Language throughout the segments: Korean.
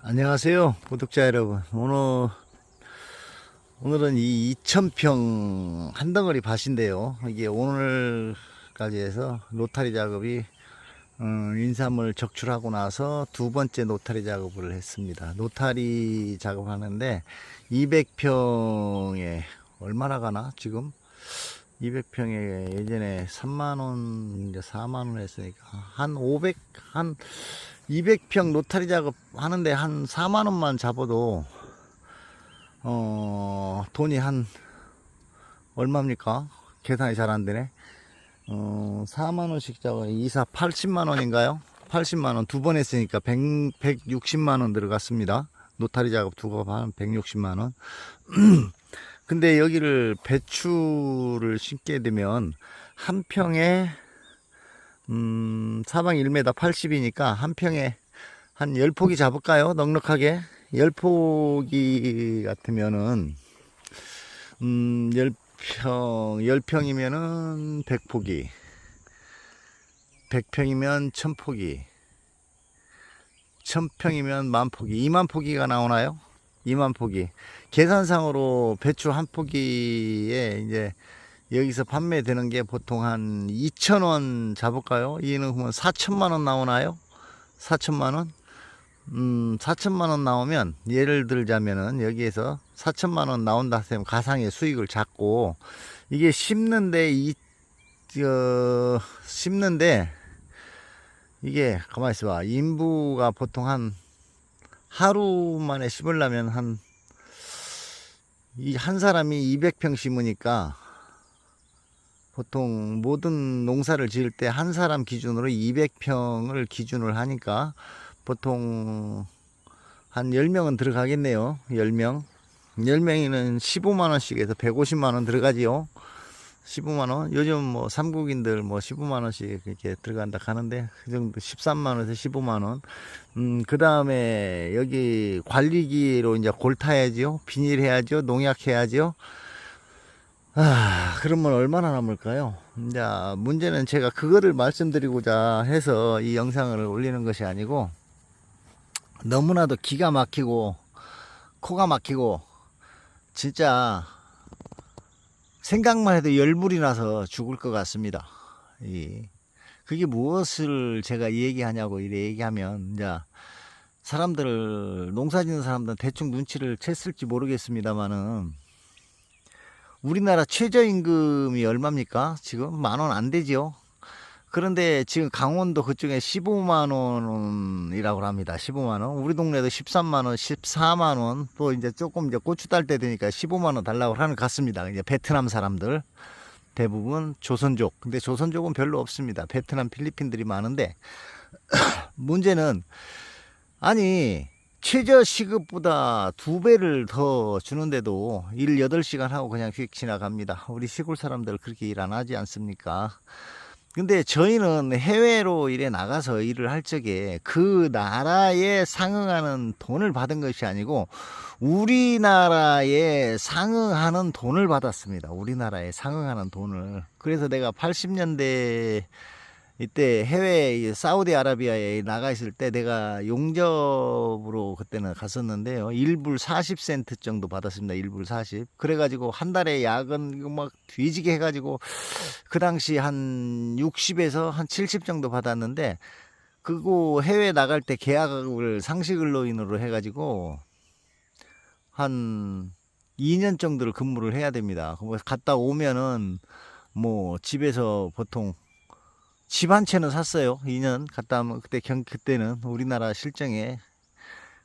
안녕하세요, 구독자 여러분. 오늘은 이 2000평 한 덩어리 밭인데요. 이게 오늘까지 해서 로타리 작업이 인삼을 적출하고 나서 두 번째 노타리 작업을 했습니다. 노타리 작업하는데 200평에 얼마나 가나 지금? 200평에 예전에 3만원, 이제 4만원 했으니까 한 200평 노타리 작업 하는데 한 4만원만 잡아도 돈이 한 얼마입니까? 계산이 잘 안되네. 4만원씩 작업 2사 80만원인가요? 80만원 두 번 했으니까 160만원 들어갔습니다. 노타리 작업 두 번 하면 160만원. 근데 여기를 배추를 심게 되면 한 평에 사방 1m 80이니까 한 평에 한 10포기 잡을까요? 넉넉하게 10포기 같으면은 10평이면은 100포기, 100평이면 1000포기, 1000평이면 10,000포기, 20,000포기가 나오나요? 20,000포기. 계산상으로 배추 한 포기에 이제 여기서 판매되는 게 보통 한 2,000원 잡을까요? 이는 그러면 4천만원 나오나요? 4천만원? 4천만원 나오면 예를 들자면은 여기에서 4천만원 나온다 하면 가상의 수익을 잡고 이게 심는데 이게 가만히 있어봐. 인부가 보통 한 하루 만에 심으려면 한 사람이 200평 심으니까 보통 모든 농사를 지을 때 한 사람 기준으로 200평을 기준을 하니까 보통 한 10명은 들어가겠네요. 10명. 10명이면 15만원씩 해서 150만원 들어가지요. 15만원. 요즘 뭐 삼국인들 뭐 15만원씩 이렇게 들어간다 하는데 그 정도 13만원에서 15만원. 그 다음에 여기 관리기로 이제 골 타야죠. 비닐 해야죠. 농약 해야죠. 그러면 얼마나 남을까요? 이제 문제는 제가 그거를 말씀드리고자 해서 이 영상을 올리는 것이 아니고 너무나도 기가 막히고 코가 막히고 진짜 생각만 해도 열불이 나서 죽을 것 같습니다. 그게 무엇을 제가 얘기하냐고 이래 얘기하면 이제 사람들을 농사 짓는 사람들은 대충 눈치를 챘을지 모르겠습니다만은 우리나라 최저임금이 얼마입니까? 지금 10,000원 안 되지요. 그런데 지금 강원도 그쪽에 15만원이라고 합니다. 15만원. 우리 동네도 13만원, 14만원. 또 이제 조금 이제 고추 딸 때 되니까 15만원 달라고 하는 것 같습니다. 이제 베트남 사람들. 대부분 조선족. 근데 조선족은 별로 없습니다. 베트남, 필리핀들이 많은데, 문제는, 아니, 최저 시급보다 2배를 더 주는데도 일 8시간 하고 그냥 휙 지나갑니다. 우리 시골 사람들 그렇게 일 안 하지 않습니까? 근데 저희는 해외로 일에 나가서 일을 할 적에 그 나라에 상응하는 돈을 받은 것이 아니고 우리나라에 상응하는 돈을 받았습니다. 우리나라에 상응하는 돈을. 그래서 내가 80년대 이때 해외 사우디아라비아에 나가 있을 때 내가 용접으로 그때는 갔었는데요. 1불 40센트 정도 받았습니다. 1불 40. 그래가지고 한 달에 야근 이거 막 뒤지게 해가지고 그 당시 한 60에서 한 70 정도 받았는데 그거 해외 나갈 때 계약을 상시근로인으로 해가지고 한 2년 정도를 근무를 해야 됩니다. 갔다 오면은 뭐 집에서 보통 집 한 채는 샀어요. 2년 갔다 오면 그때는 우리나라 실정에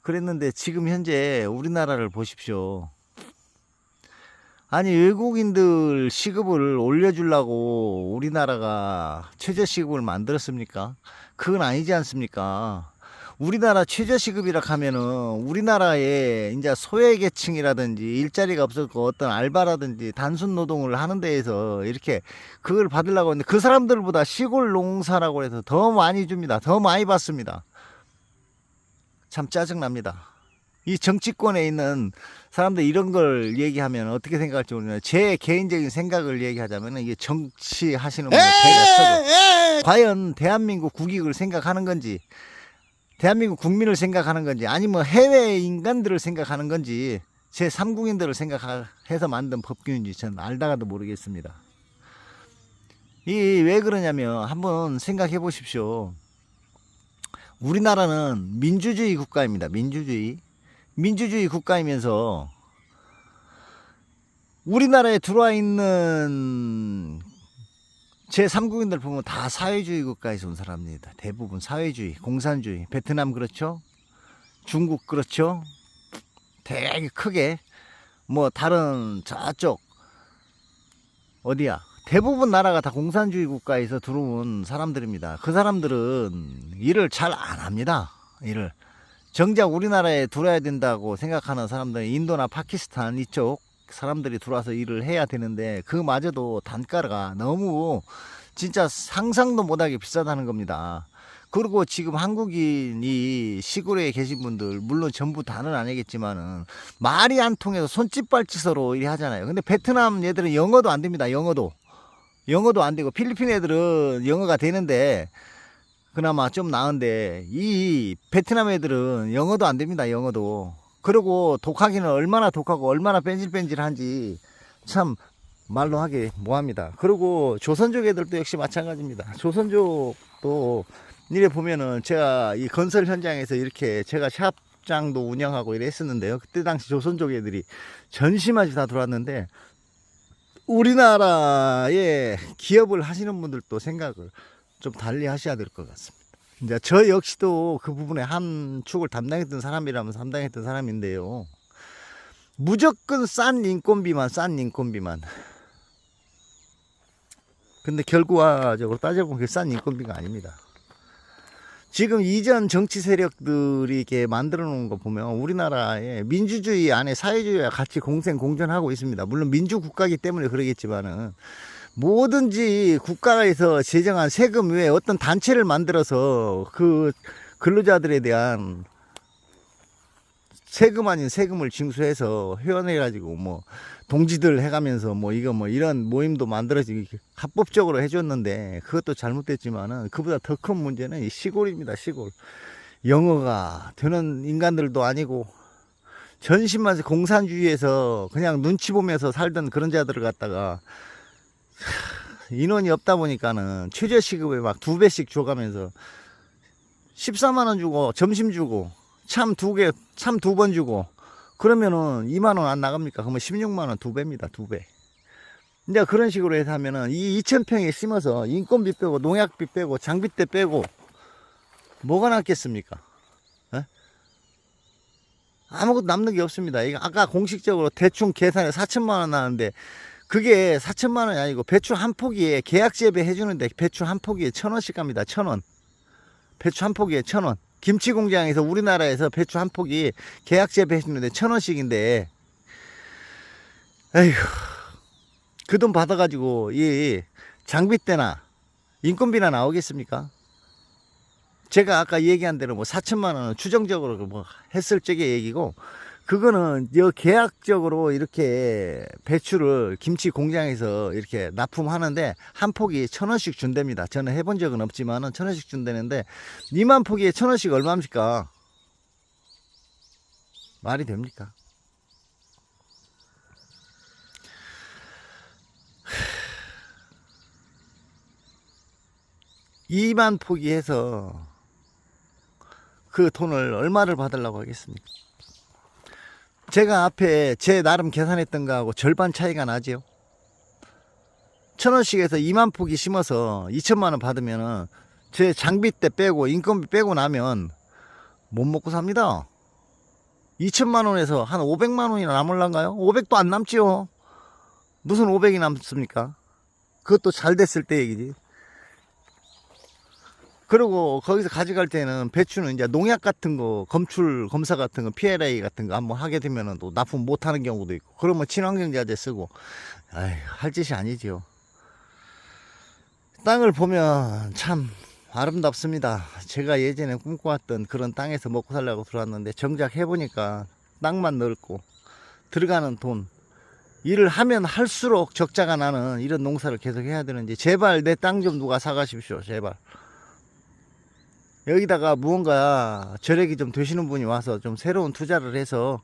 그랬는데 지금 현재 우리나라를 보십시오. 아니 외국인들 시급을 올려주려고 우리나라가 최저시급을 만들었습니까? 그건 아니지 않습니까? 우리나라 최저시급이라 하면은 우리나라에 이제 소외계층이라든지 일자리가 없었고 어떤 알바라든지 단순 노동을 하는 데에서 이렇게 그걸 받으려고 하는데 그 사람들보다 시골 농사라고 해서 더 많이 줍니다. 더 많이 받습니다. 참 짜증납니다. 이 정치권에 있는 사람들 이런 걸 얘기하면 어떻게 생각할지 모르겠는데 제 개인적인 생각을 얘기하자면 이게 정치하시는 분들 대가 써도 과연 대한민국 국익을 생각하는 건지 대한민국 국민을 생각하는 건지 아니면 해외 인간들을 생각하는 건지 제3국인들을 생각해서 만든 법규인지 저는 알다가도 모르겠습니다. 이 왜 그러냐면 한번 생각해 보십시오. 우리나라는 민주주의 국가입니다. 민주주의 국가이면서 우리나라에 들어와 있는 제3국인들 보면 다 사회주의 국가에서 온 사람입니다. 대부분 사회주의, 공산주의. 베트남 그렇죠? 중국 그렇죠? 되게 크게 뭐 다른 저쪽 어디야? 대부분 나라가 다 공산주의 국가에서 들어온 사람들입니다. 그 사람들은 일을 잘 안 합니다. 일을. 정작 우리나라에 들어와야 된다고 생각하는 사람들은 인도나 파키스탄 이쪽 사람들이 들어와서 일을 해야 되는데 그마저도 단가가 너무 진짜 상상도 못하게 비싸다는 겁니다. 그리고 지금 한국인이 시골에 계신 분들 물론 전부 다는 아니겠지만은 말이 안 통해서 손짓발짓으로 일을 하잖아요. 근데 베트남 애들은 영어도 안 됩니다. 영어도 안 되고 필리핀 애들은 영어가 되는데 그나마 좀 나은데 이 베트남 애들은 영어도 안 됩니다. 영어도. 그리고 독하기는 얼마나 독하고 얼마나 뺀질뺀질한지 참 말로 하기 뭐합니다. 그리고 조선족 애들도 역시 마찬가지입니다. 조선족도 이래 보면은 제가 이 건설 현장에서 이렇게 제가 샵장도 운영하고 이래 했었는데요. 그때 당시 조선족 애들이 전심하지 다 들어왔는데 우리나라에 기업을 하시는 분들도 생각을 좀 달리 하셔야 될 것 같습니다. 이제 저 역시도 그 부분에 한 축을 담당했던 사람이라면 담당했던 사람인데요. 무조건 싼 인건비만. 근데 결과적으로 따져보면 그게 싼 인건비가 아닙니다. 지금 이전 정치 세력들이 이렇게 만들어 놓은 거 보면 우리나라의 민주주의 안에 사회주의와 같이 공생공존하고 있습니다. 물론 민주국가이기 때문에 그러겠지만은 뭐든지 국가에서 제정한 세금 외에 어떤 단체를 만들어서 그 근로자들에 대한 세금 아닌 세금을 징수해서 회원해가지고 뭐 동지들 해가면서 뭐 이거 뭐 이런 모임도 만들어지고 합법적으로 해줬는데 그것도 잘못됐지만은 그보다 더 큰 문제는 이 시골입니다. 시골. 영어가 되는 인간들도 아니고 전신만 공산주의에서 그냥 눈치 보면서 살던 그런 자들을 갖다가 인원이 없다 보니까는 최저시급에 막 2배씩 줘가면서 14만원 주고 점심 주고 참 2번 주고 그러면은 2만원 안 나갑니까? 그러면 16만원 2배입니다. 2배. 이제 그런 식으로 해서 하면은 이 2,000평에 심어서 인건비 빼고 농약비 빼고 장비대 빼고 뭐가 남겠습니까? 에? 아무것도 남는 게 없습니다. 이거 아까 공식적으로 대충 계산해 4천만원 나왔는데 그게 4천만원이 아니고 배추 한 포기에 계약 재배 해주는데 배추 한 포기에 1,000원씩 갑니다. 1,000원. 배추 한 포기에 1,000원. 김치 공장에서 우리나라에서 배추 한 포기 계약 재배 해주는데 1,000원씩인데 에휴 그 돈 받아가지고 이 장비대나 인건비나 나오겠습니까? 제가 아까 얘기한 대로 뭐 4천만원은 추정적으로 뭐 했을 적의 얘기고 그거는 계약적으로 이렇게 배추를 김치 공장에서 이렇게 납품하는데 한 포기에 1,000원씩 준답니다. 저는 해본 적은 없지만은 1,000원씩 준다는데 2만 포기에 1,000원씩 얼마입니까? 말이 됩니까? (2만) 포기 해서 그 돈을 얼마를 받으려고 하겠습니까? 제가 앞에 제 나름 계산했던 거하고 절반 차이가 나죠. 1,000원씩 해서 2만 포기 심어서 2천만원 받으면은 제 장비대 빼고 인건비 빼고 나면 못 먹고 삽니다. 2천만원에서 한 500만원이나 남을란가요? 500도 안 남지요. 무슨 500이 남습니까? 그것도 잘 됐을 때 얘기지. 그리고 거기서 가져갈 때는 배추는 이제 농약 같은 거, 검출 검사 같은 거, PLA 같은 거 한번 하게 되면은 또 납품 못 하는 경우도 있고, 그러면 친환경자재 쓰고, 할 짓이 아니지요. 땅을 보면 참 아름답습니다. 제가 예전에 꿈꿔왔던 그런 땅에서 먹고 살려고 들어왔는데, 정작 해보니까 땅만 넓고, 들어가는 돈, 일을 하면 할수록 적자가 나는 이런 농사를 계속 해야 되는지, 제발 내 땅 좀 누가 사가십시오. 제발. 여기다가 무언가 절약이 좀 되시는 분이 와서 좀 새로운 투자를 해서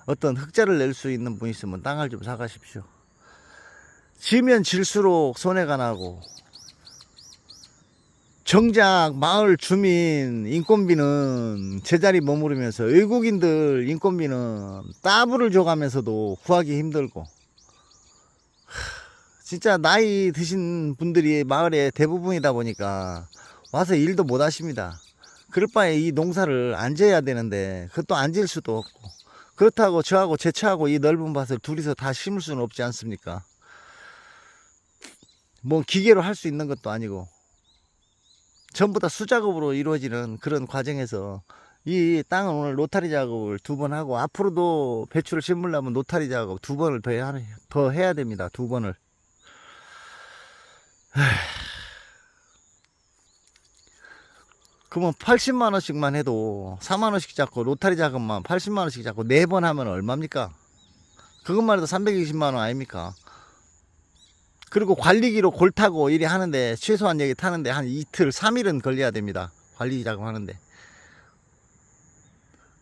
어떤 흑자를 낼 수 있는 분이 있으면 땅을 좀 사가십시오. 지면 질수록 손해가 나고, 정작 마을 주민 인건비는 제자리 머무르면서 외국인들 인건비는 따블을 줘가면서도 구하기 힘들고, 진짜 나이 드신 분들이 마을에 대부분이다 보니까 와서 일도 못 하십니다. 그럴 바에 이 농사를 안 지어야 되는데 그것도 안 지을 수도 없고, 그렇다고 저하고 제 차하고 이 넓은 밭을 둘이서 다 심을 수는 없지 않습니까? 뭐 기계로 할 수 있는 것도 아니고 전부 다 수작업으로 이루어지는 그런 과정에서 이 땅은 오늘 노타리 작업을 2번 하고, 앞으로도 배추를 심으려면 노타리 작업 2번을 더 해야 됩니다. 2번을. 그러면 80만원씩만 해도 4만원씩 잡고, 로타리 작업만 80만원씩 잡고 4번 하면 얼마입니까? 그것만 해도 320만원 아닙니까? 그리고 관리기로 골 타고 이리 하는데, 최소한 여기 타는데 한 이틀 3일은 걸려야 됩니다. 관리 작업 하는데.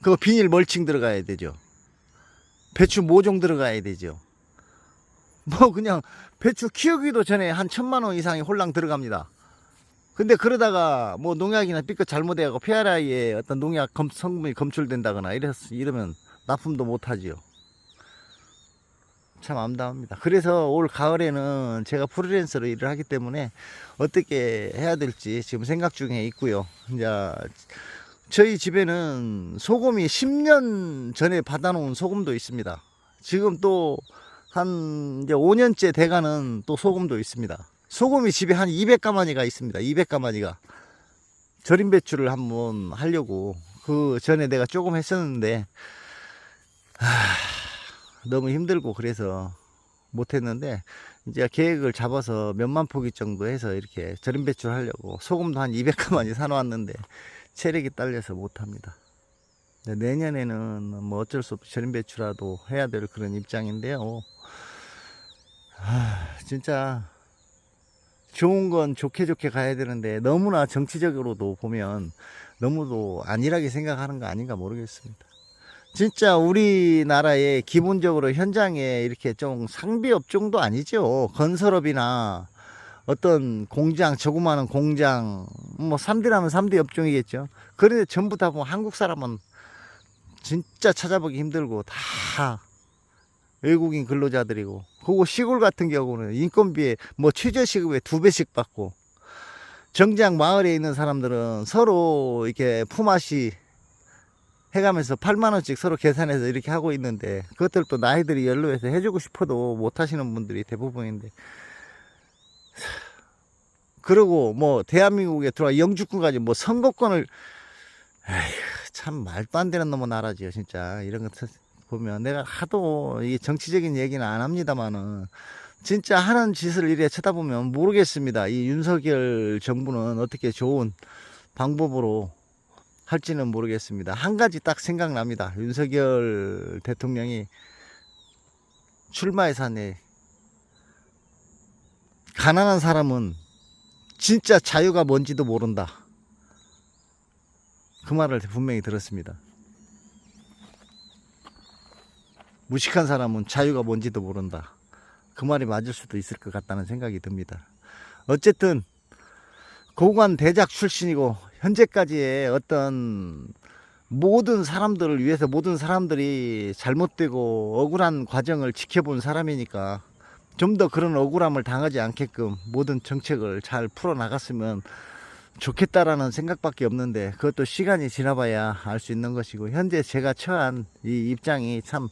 그거 비닐 멀칭 들어가야 되죠. 배추 모종 들어가야 되죠. 뭐 그냥 배추 키우기도 전에 한 1000만원 이상이 홀랑 들어갑니다. 근데 그러다가 뭐 농약이나 삐끗 잘못해갖고 페아라이에 어떤 농약 성분이 검출된다거나 이러면 납품도 못하지요. 참 암담합니다. 그래서 올 가을에는 제가 프리랜서로 일을 하기 때문에 어떻게 해야 될지 지금 생각 중에 있고요. 이제 저희 집에는 소금이 10년 전에 받아놓은 소금도 있습니다. 지금 또 한 이제 5년째 돼가는 또 소금도 있습니다. 소금이 집에 한 200가마니가 있습니다. 200가마니가. 절임 배추를 한번 하려고 그 전에 내가 조금 했었는데 너무 힘들고 그래서 못했는데, 이제 계획을 잡아서 몇만 포기 정도 해서 이렇게 절임 배추를 하려고 소금도 한 200가마니 사놓았는데 체력이 딸려서 못합니다. 내년에는 뭐 어쩔 수 없이 절임 배추라도 해야 될 그런 입장인데요. 진짜 좋은 건 좋게 가야 되는데 너무나 정치적으로도 보면 너무도 안일하게 생각하는 거 아닌가 모르겠습니다. 진짜 우리나라의 기본적으로 현장에 이렇게 좀 상비 업종도 아니죠. 건설업이나 어떤 공장, 조그마한 공장, 뭐 3D라면 3D 업종이겠죠. 그런데 전부 다 뭐 한국 사람은 진짜 찾아보기 힘들고 다 외국인 근로자들이고, 그리고 시골 같은 경우는 인건비에 뭐 최저시급에 2배씩 받고, 정작 마을에 있는 사람들은 서로 이렇게 품앗이 해가면서 8만원씩 서로 계산해서 이렇게 하고 있는데, 그것들도 나이들이 연로해서 해주고 싶어도 못 하시는 분들이 대부분인데, 그리고 뭐 대한민국에 들어와 영주권까지 뭐 선거권을, 에휴, 참 말도 안 되는 놈의 나라지요 진짜. 이런 거 보면 내가 하도 이 정치적인 얘기는 안 합니다만은 진짜 하는 짓을 이래 쳐다보면 모르겠습니다. 이 윤석열 정부는 어떻게 좋은 방법으로 할지는 모르겠습니다. 한 가지 딱 생각납니다. 윤석열 대통령이 출마해서 하네, 가난한 사람은 진짜 자유가 뭔지도 모른다, 그 말을 분명히 들었습니다. 무식한 사람은 자유가 뭔지도 모른다, 그 말이 맞을 수도 있을 것 같다는 생각이 듭니다. 어쨌든 고관 대작 출신이고 현재까지의 어떤 모든 사람들을 위해서 모든 사람들이 잘못되고 억울한 과정을 지켜본 사람이니까 좀 더 그런 억울함을 당하지 않게끔 모든 정책을 잘 풀어나갔으면 좋겠다라는 생각밖에 없는데, 그것도 시간이 지나봐야 알 수 있는 것이고, 현재 제가 처한 이 입장이 참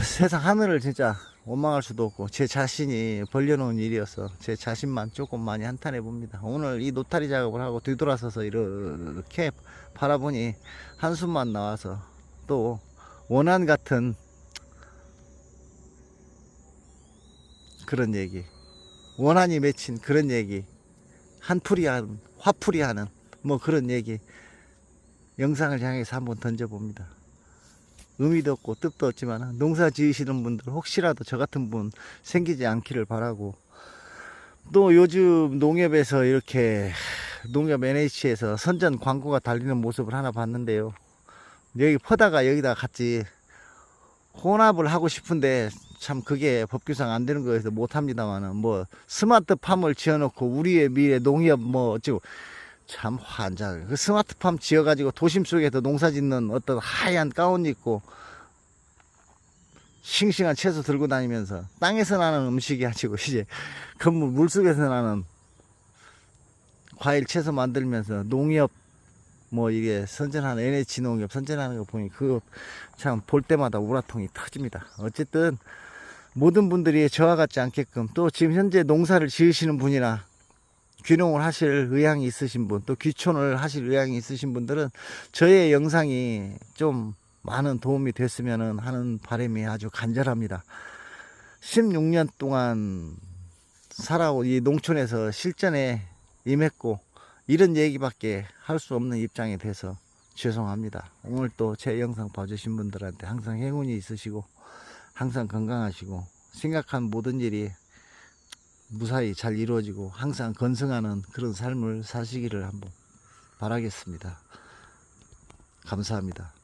세상 하늘을 진짜 원망할 수도 없고 제 자신이 벌려놓은 일이어서 제 자신만 조금 많이 한탄해 봅니다. 오늘 이 노타리 작업을 하고 뒤돌아서서 이렇게 바라보니 한숨만 나와서 또 원한 같은 그런 얘기, 원한이 맺힌 그런 얘기, 한풀이 하는, 화풀이 하는 뭐 그런 얘기 영상을 향해서 한번 던져봅니다. 의미도 없고 뜻도 없지만 농사 지으시는 분들 혹시라도 저 같은 분 생기지 않기를 바라고, 또 요즘 농협에서 이렇게 농협 NH에서 선전 광고가 달리는 모습을 하나 봤는데요. 여기 퍼다가 여기다 같이 혼합을 하고 싶은데 참 그게 법규상 안 되는 거여서 못 합니다만은 뭐 스마트팜을 지어놓고 우리의 미래 농협 뭐 어쩌고 참 환장. 그 스마트팜 지어가지고 도심 속에서 농사 짓는 어떤 하얀 가운 입고 싱싱한 채소 들고 다니면서 땅에서 나는 음식이 아니고 이제 건물 물속에서 나는 과일 채소 만들면서 농협 뭐 이게 선전하는 NH 농협 선전하는 거 보니 그거 참 볼 때마다 우라통이 터집니다. 어쨌든 모든 분들이 저와 같지 않게끔 또 지금 현재 농사를 지으시는 분이나 귀농을 하실 의향이 있으신 분, 또 귀촌을 하실 의향이 있으신 분들은 저의 영상이 좀 많은 도움이 됐으면 하는 바람이 아주 간절합니다. 16년 동안 살아온 이 농촌에서 실전에 임했고 이런 얘기밖에 할 수 없는 입장이 돼서 죄송합니다. 오늘 또 제 영상 봐주신 분들한테 항상 행운이 있으시고 항상 건강하시고 생각한 모든 일이 무사히 잘 이루어지고 항상 건승하는 그런 삶을 사시기를 한번 바라겠습니다. 감사합니다.